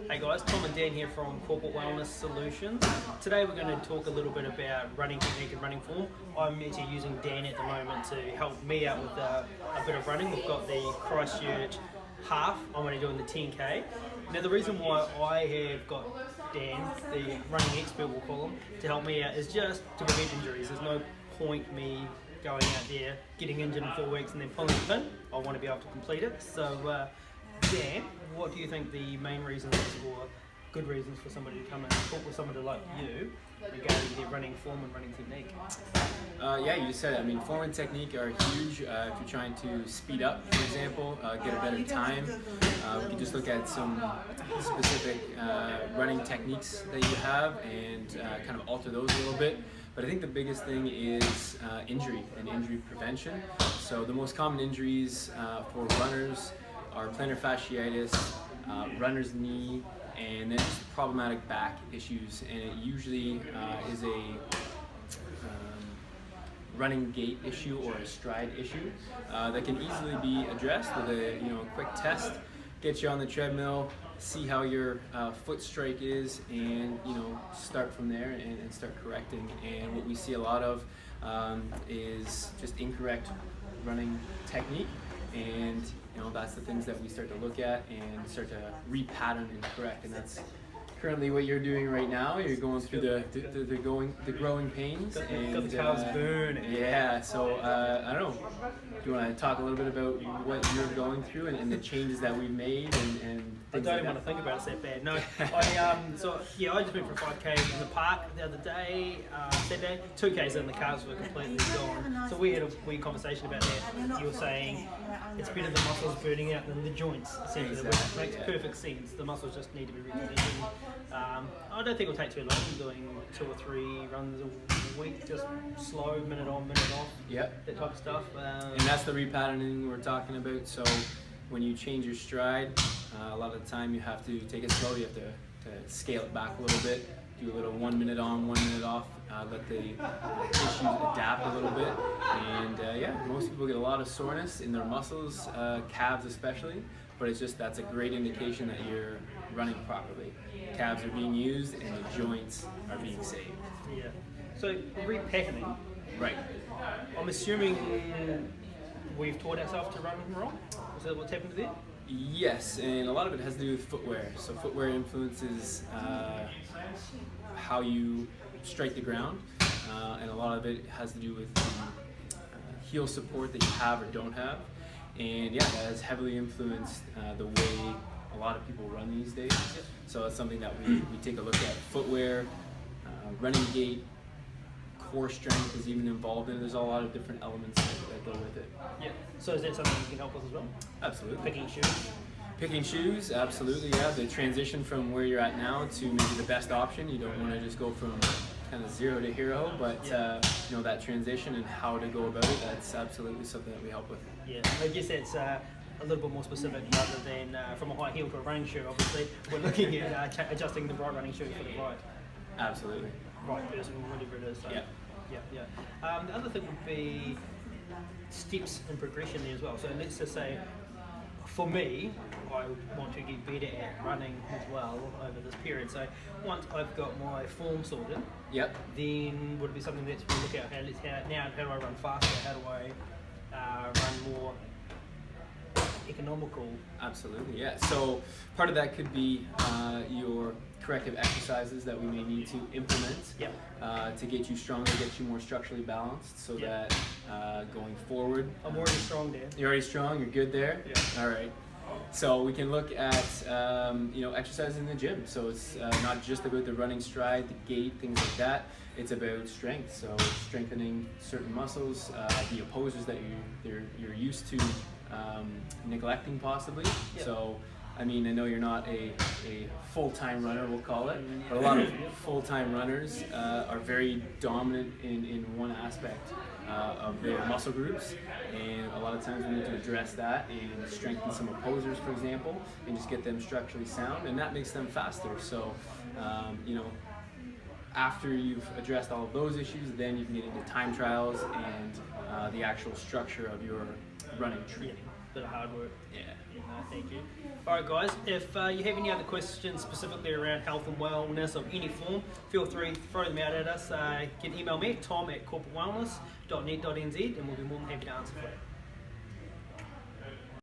Hey guys, Tom and Dan here from Corporate Wellness Solutions. Today we're going to talk a little bit about running technique and running form. I'm actually using Dan at the moment to help me out with a bit of running. We've got the Christchurch half. I'm going to be doing the 10K. Now the reason why I have got Dan, the running expert we'll call him, to help me out is just to prevent injuries. There's no point me going out there, getting injured in 4 weeks and then pulling the pin. I want to be able to complete it. So Dan, what do you think the main reasons or good reasons for somebody to come and talk with somebody like you regarding their running form and running technique? Yeah, you just said it. I mean, form and technique are huge. If you're trying to speed up, for example, get a better time, we can just look at some specific running techniques that you have and kind of alter those a little bit. But I think the biggest thing is injury and injury prevention. So the most common injuries for runners are plantar fasciitis, runner's knee, and then just problematic back issues. And it usually is a running gait issue or a stride issue that can easily be addressed with a quick test. Get you on the treadmill, see how your foot strike is, and start from there and start correcting. And what we see a lot of is just incorrect running technique, and that's the things that we start to look at and start to repattern and correct. And that's currently what you're doing right now. You're going through the growing pains. Got the calves burning. Yeah, so I don't know. Do you want to talk a little bit about what you're going through and the changes that we've made and I don't even want to think about it that bad. No, I just went for a 5K in the park the other day, Saturday. 2Ks in the calves were completely gone. So we had a wee conversation about that. You were saying it's better the muscles burning out than the joints, essentially, which makes perfect sense. The muscles just need to be reconditioned. I don't think it'll take too long. I'm doing 2 or 3 runs a week, just slow, minute on, minute off. Yep. That type of stuff. And that's the repatterning we're talking about. So when you change your stride, a lot of the time you have to take it slow. You have to scale it back a little bit, do a little 1 minute on, 1 minute off, let the issues adapt a little bit. And most people get a lot of soreness in their muscles, calves especially, but that's a great indication that you're running properly. Calves are being used and the joints are being saved. Yeah. So repatterning. Right. I'm assuming we've taught ourselves to run wrong? Is that what's happened there? Yes, and a lot of it has to do with footwear. So footwear influences how you strike the ground, and a lot of it has to do with the heel support that you have or don't have. And that has heavily influenced the way a lot of people run these days. So it's something that we take a look at. Footwear, running gait, core strength is even involved in it. There's a lot of different elements that go with it. Yeah. So is that something you can help with as well? Absolutely. Picking shoes? Picking shoes, absolutely, yeah. The transition from where you're at now to maybe the best option. You don't want to just go from kind of zero to hero, but that transition and how to go about it, that's absolutely something that we help with. Yeah, I guess that's a little bit more specific rather than from a high heel to a running shoe, obviously. We're looking at adjusting the right running shoe for the right person, whatever it is. So. Yeah. The other thing would be steps and progression there as well. So let's just say, for me, I want to get better at running as well over this period. So once I've got my form sorted, then would it be something that we look at? How do I run faster? How do I run more economical? Absolutely, yeah. So part of that could be your corrective exercises that we may need to implement to get you stronger, get you more structurally balanced, so that going forward. I'm already strong there. You're already strong. You're good there. Yeah. All right. So we can look at exercises in the gym. So it's not just about the running stride, the gait, things like that. It's about strength. So strengthening certain muscles, the opposers that you're used to neglecting possibly. Yeah. So I know you're not a full-time runner, we'll call it, but a lot of full-time runners are very dominant in one aspect of their muscle groups, and a lot of times we need to address that and strengthen some opposers, for example, and just get them structurally sound, and that makes them faster. So after you've addressed all of those issues, then you can get into time trials and the actual structure of your running training. Bit of hard work. Yeah. Thank you. Alright guys, if you have any other questions specifically around health and wellness of any form, feel free to throw them out at us. You can email me, tom@corporatewellness.net.nz, and we'll be more than happy to answer for you.